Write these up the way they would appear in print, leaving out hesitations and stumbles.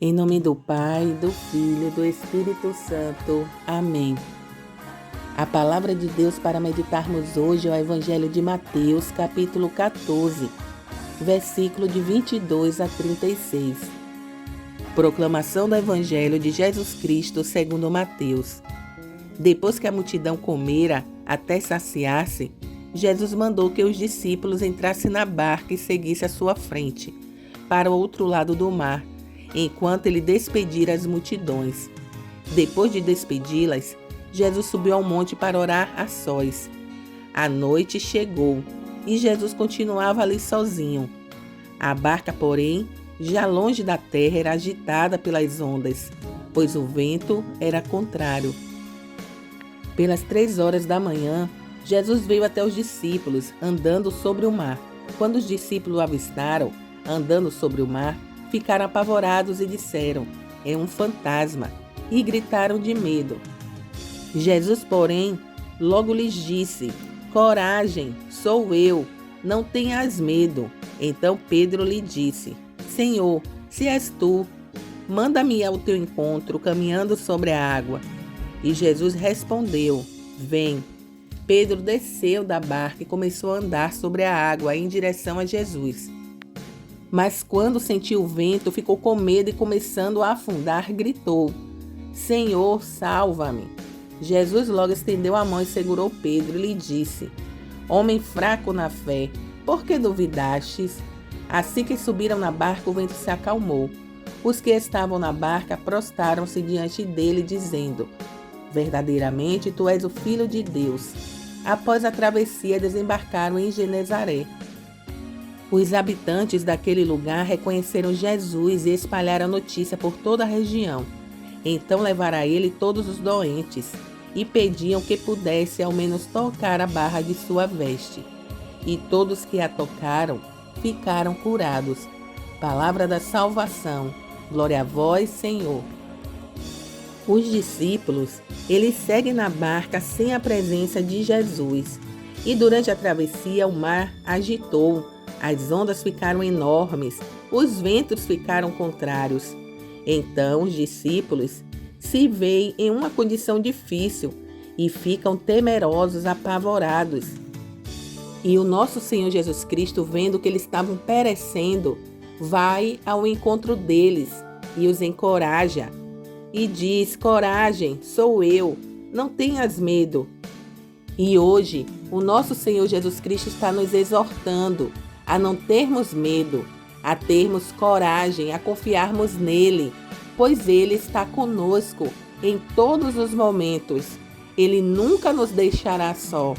Em nome do Pai, do Filho e do Espírito Santo. Amém. A palavra de Deus para meditarmos hoje é o Evangelho de Mateus, capítulo 14, versículo de 22 a 36. Proclamação do Evangelho de Jesus Cristo segundo Mateus. Depois que a multidão comera até saciar-se, Jesus mandou que os discípulos entrassem na barca e seguissem à sua frente, para o outro lado do mar, enquanto ele despedia as multidões. Depois de despedi-las, Jesus subiu ao monte para orar a sós. A noite chegou e Jesus continuava ali sozinho. A barca, porém, já longe da terra, era agitada pelas ondas, pois o vento era contrário. Pelas 3 horas da manhã, Jesus veio até os discípulos, andando sobre o mar. Quando os discípulos o avistaram, andando sobre o mar, ficaram apavorados e disseram: "É um fantasma", e gritaram de medo. Jesus, porém, logo lhes disse: "Coragem, sou eu, não tenhas medo." Então Pedro lhe disse: "Senhor, se és tu, manda-me ao teu encontro, caminhando sobre a água." E Jesus respondeu: "Vem." Pedro desceu da barca e começou a andar sobre a água em direção a Jesus. Mas quando sentiu o vento, ficou com medo e, começando a afundar, gritou: "Senhor, salva-me." Jesus logo estendeu a mão e segurou Pedro e lhe disse: "Homem fraco na fé, por que duvidastes?" Assim que subiram na barca, o vento se acalmou. Os que estavam na barca prostraram-se diante dele, dizendo: "Verdadeiramente tu és o Filho de Deus." Após a travessia, desembarcaram em Genezaré. Os habitantes daquele lugar reconheceram Jesus e espalharam a notícia por toda a região. Então levaram a ele todos os doentes e pediam que pudesse ao menos tocar a barra de sua veste. E todos que a tocaram ficaram curados. Palavra da salvação. Glória a vós, Senhor. Os discípulos, eles seguem na barca sem a presença de Jesus. E durante a travessia o mar agitou. As ondas ficaram enormes, os ventos ficaram contrários. Então os discípulos se veem em uma condição difícil e ficam temerosos, apavorados. E o nosso Senhor Jesus Cristo, vendo que eles estavam perecendo, vai ao encontro deles e os encoraja. E diz: "Coragem, sou eu, não tenhas medo." E hoje o nosso Senhor Jesus Cristo está nos exortando a não termos medo, a termos coragem, a confiarmos nele, pois ele está conosco em todos os momentos. Ele nunca nos deixará só.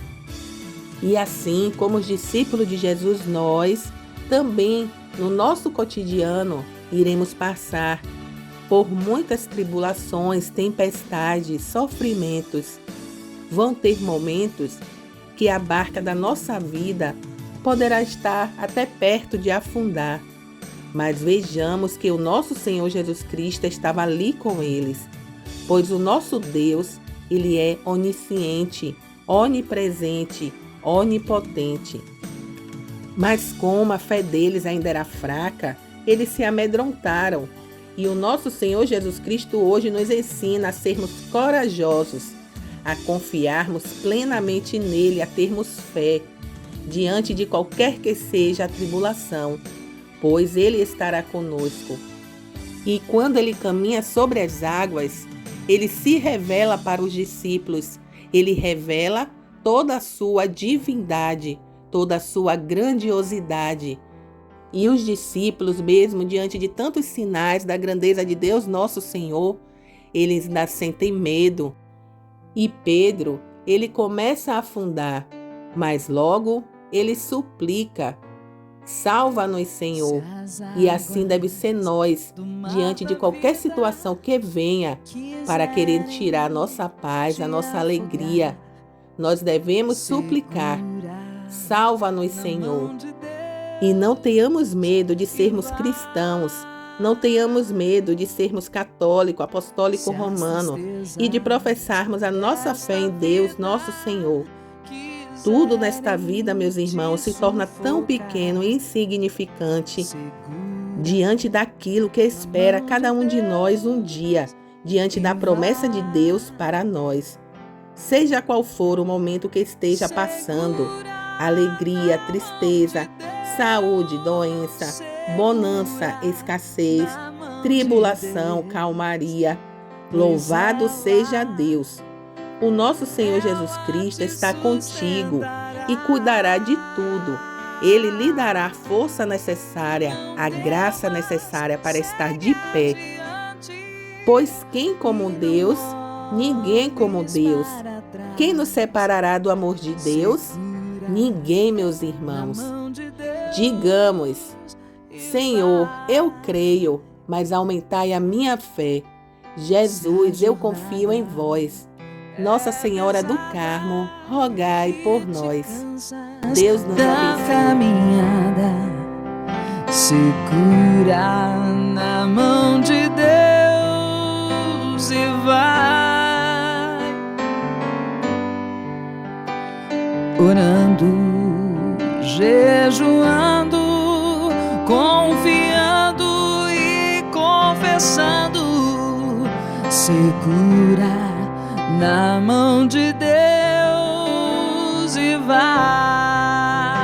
E assim como os discípulos de Jesus, nós também, no nosso cotidiano, iremos passar por muitas tribulações, tempestades, sofrimentos. Vão ter momentos que a barca da nossa vida poderá estar até perto de afundar, mas vejamos que o nosso Senhor Jesus Cristo estava ali com eles, pois o nosso Deus, ele é onisciente, onipresente, onipotente. Mas como a fé deles ainda era fraca, eles se amedrontaram, e o nosso Senhor Jesus Cristo hoje nos ensina a sermos corajosos, a confiarmos plenamente nele, a termos fé diante de qualquer que seja a tribulação, pois ele estará conosco. E quando ele caminha sobre as águas, ele se revela para os discípulos, ele revela toda a sua divindade, toda a sua grandiosidade. E os discípulos, mesmo diante de tantos sinais da grandeza de Deus nosso Senhor, eles ainda sentem medo. E Pedro, ele começa a afundar, mas logo ele suplica: "Salva-nos, Senhor." E assim deve ser nós, diante de qualquer situação que venha para querer tirar a nossa paz, a nossa alegria. Nós devemos suplicar: "Salva-nos, Senhor." E não tenhamos medo de sermos cristãos, não tenhamos medo de sermos católico, apostólico romano e de professarmos a nossa fé em Deus, nosso Senhor. Tudo nesta vida, meus irmãos, se torna tão pequeno e insignificante diante daquilo que espera cada um de nós um dia, diante da promessa de Deus para nós. Seja qual for o momento que esteja passando, alegria, tristeza, saúde, doença, bonança, escassez, tribulação, calmaria, louvado seja Deus. O nosso Senhor Jesus Cristo está contigo e cuidará de tudo. Ele lhe dará a força necessária, a graça necessária para estar de pé. Pois quem como Deus? Ninguém como Deus. Quem nos separará do amor de Deus? Ninguém, meus irmãos. Digamos: Senhor, eu creio, mas aumentai a minha fé. Jesus, eu confio em vós. Nossa Senhora do Carmo, rogai por nós. Deus nos abençoe. Caminhada segura na mão de Deus e vai orando, jejuando, confiando e confessando. Segura na mão de Deus e vai.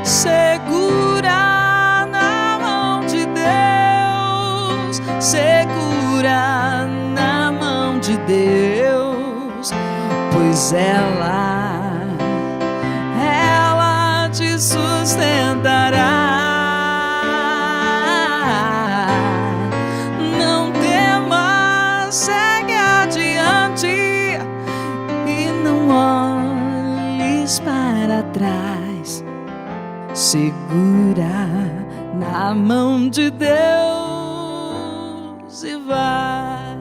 Segura na mão de Deus, segura na mão de Deus, pois ela te sustentará. Para trás, segura na mão de Deus e vai.